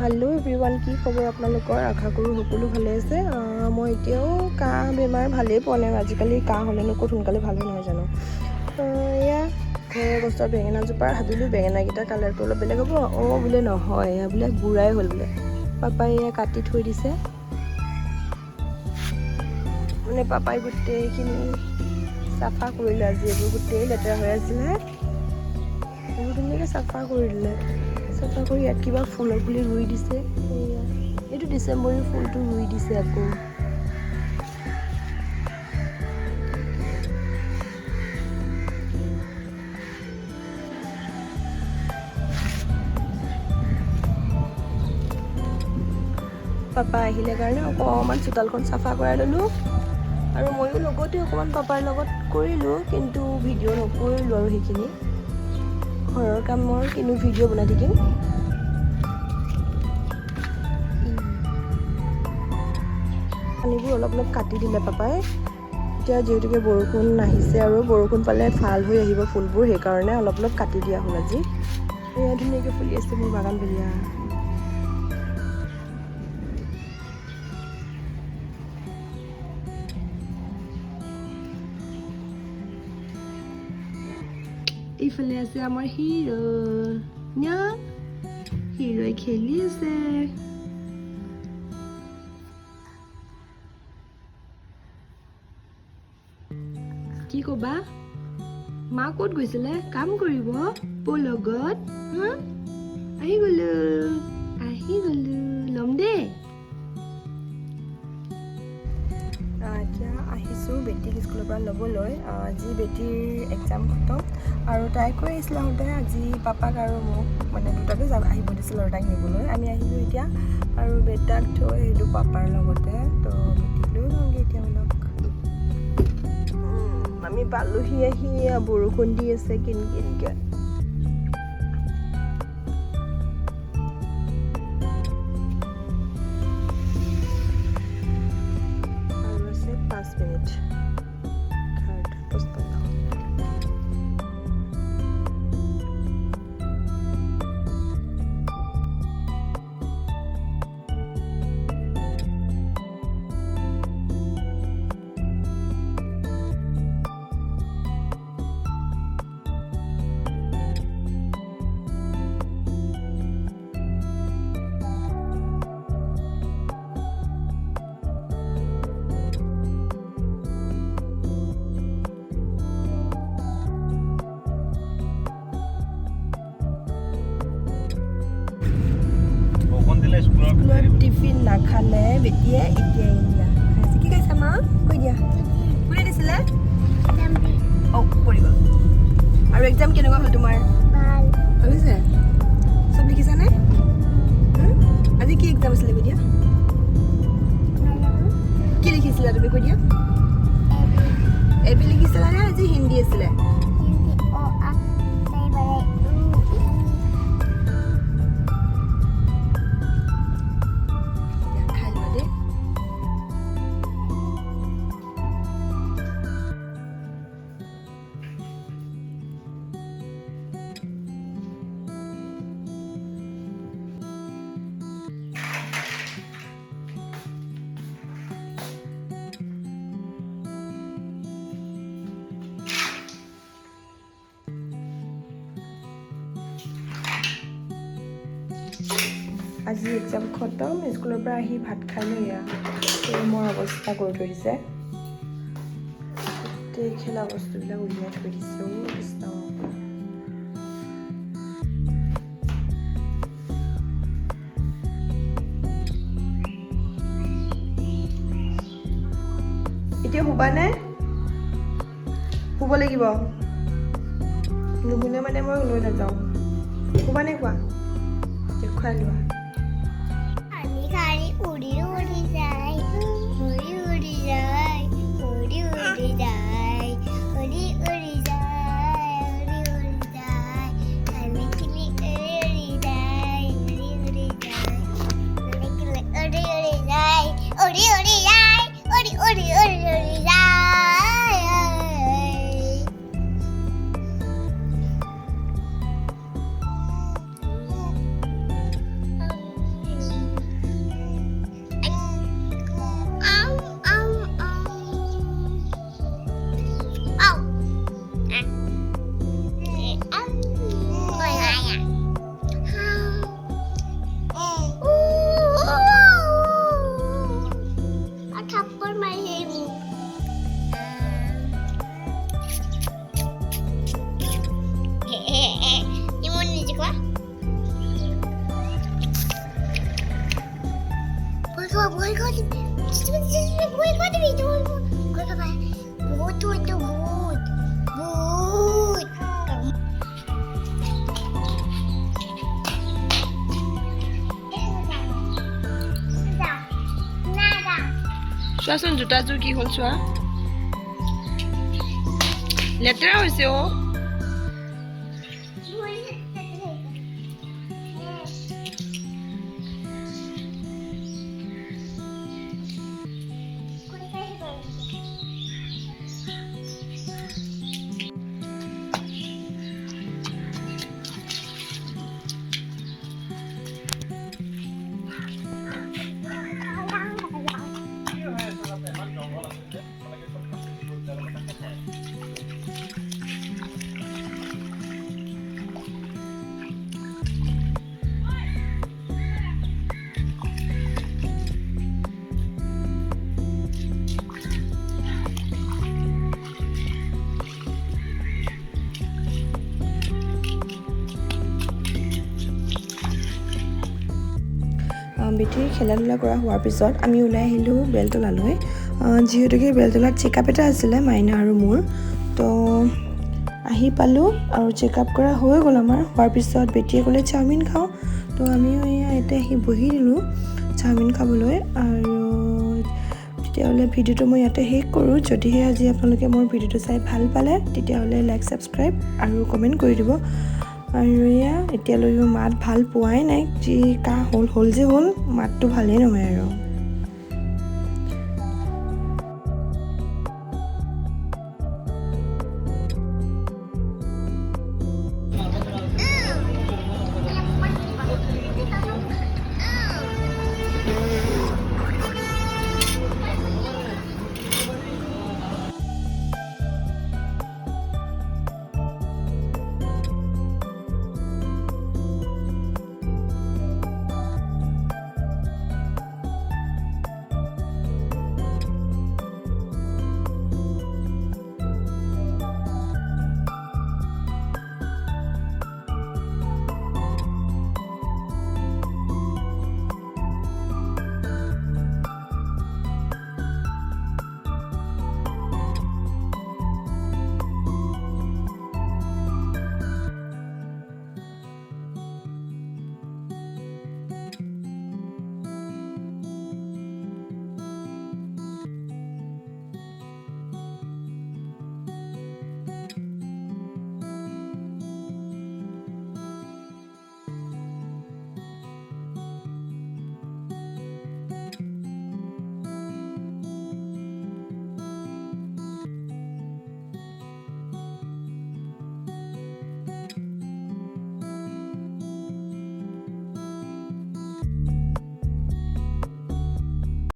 hello everyone की खबर आपलोकर आशा करूँ सकलो भाले आछे मैं एतियाओ काह बेमार भाले पोৱা নাই आजिकाली काह हलेनो कत सोनकाले ভাল হয় নহয় জানো या घৰৰ গছৰ বেঙেনা জোপাৰ ভাবিলোঁ বেঙেনাকেইটা কালাৰটো অলপ বেলেগ হ'ব বোলে নহয় এয়া বোলে বুঢ়াই হ'ল বোলে পাপাই এয়া কাটি থৈ দিছে মানে পাপাই গোটেইখিনি চাফা কৰিলে আজি এইবোৰ গোটেই লেতেৰা হৈ আছিলে এইবোৰ ধুনীয়াকৈ চাফা কৰি দিলে চাফা কৰি ইয়াত কিবা ফুলৰ পুলি ৰুই দিছে এইটো ডিচেম্বৰী ফুলটো ৰুই দিছে আকৌ পাপা আহিলে কাৰণে অকণমান চোতালখন চাফা কৰাই ল'লোঁ আৰু ময়ো লগতে অকণমান পাপাৰ লগত কৰিলোঁ কিন্তু ভিডিঅ' নকৰিলোঁ আৰু সেইখিনি ঘৰৰ কামৰ কিনো ভিডিঅ' বনাই থাকিম পানীবোৰ অলপ অলপ কাটি দিলে পাপাই এতিয়া যিহেতুকে বৰষুণ আহিছে আৰু বৰষুণ পালে ভাল হৈ আহিব ফুলবোৰ সেইকাৰণে অলপ অলপ কাটি দিয়া হ'ল আজি এয়া ধুনীয়াকৈ ফুলি আছে মোৰ বাগান বেলিয়া ইফালে আছে আমাৰ হিৰো না হিৰোই খেলি আছে কি কবা মা ক'ত গৈছিলে কাম কৰিব পো লগত আহি গলো লম দে এতিয়া আহিছোঁ বেটিক স্কুলৰ পৰা ল'বলৈ আজি বেটিৰ এক্সাম খতম আৰু তাই কৈ আহিছিলে আহোঁতে আজি পাপাক আৰু মোক মানে দুটাকে আহিব দিছিল আৰু তাইক নিবলৈ আমি আহিলোঁ এতিয়া আৰু বেটাক থৈ আহিলোঁ পাপাৰ লগতে তো বেটিক লৈ যাওঁগৈ এতিয়া অলপ আমি পালোহি আহি বৰষুণ দি আছে কিন কিনকৈ আৰু আছে 5 মিনিট স্কুলত টিফিন নাখালে বেটিয়ে এতিয়া ইয়া খাইছে কি খাইছা মা কৈ দিয়া কোনে দিছিলে পৰি গ'ল আৰু এক্সাম কেনেকুৱা হ'ল তোমাৰ ভাল হৈছে চব লিখিছানে আজি কি এক্সাম আছিলে বেটিয়া কি লিখিছিলা তুমি কৈ দিয়া এবি লিখিছিলা নে আজি হিন্দী আছিলে আজি এক্সাম খতম স্কুলৰ পৰা আহি ভাত খালোঁ এয়া মোৰ অৱস্থা কৰি থৈ দিছে গোটেই খেলা বস্তুবিলাক উলিয়াই থৈ দিছে এতিয়া শুবানে শুব লাগিব নুশুনে মানে মই লৈ নাযাওঁ শুবানে কোৱা খুৱাই লোৱা চোৱাচোন জোতাযোৰ কি হ'ল চোৱা লেতেৰা হৈছে অ বেটিৰ খেলা ধূলা কৰা হোৱাৰ পিছত আমি ওলাই আহিলোঁ বেলতলালৈ যিহেতুকে বেলতলাত চেকআপ এটা আছিলে মাইনা আৰু মোৰ তো আহি পালোঁ আৰু চেকআপ কৰা হৈ গ'ল আমাৰ হোৱাৰ পিছত বেটিয়ে ক'লে চাওমিন খাওঁ তো আমিও ইয়াতে আহি বহি দিলোঁ চাওমিন খাবলৈ আৰু তেতিয়াহ'লে ভিডিঅ'টো মই ইয়াতে শেষ কৰোঁ যদিহে আজি আপোনালোকে মোৰ ভিডিঅ'টো চাই ভাল পালে তেতিয়াহ'লে লাইক ছাবস্ক্ৰাইব আৰু কমেণ্ট কৰি দিব আৰু এতিয়ালৈকে মাত ভাল পোৱাই নাই যি কাহ হ'ল যে হ'ল মাতটো ভালেই নহয় আৰু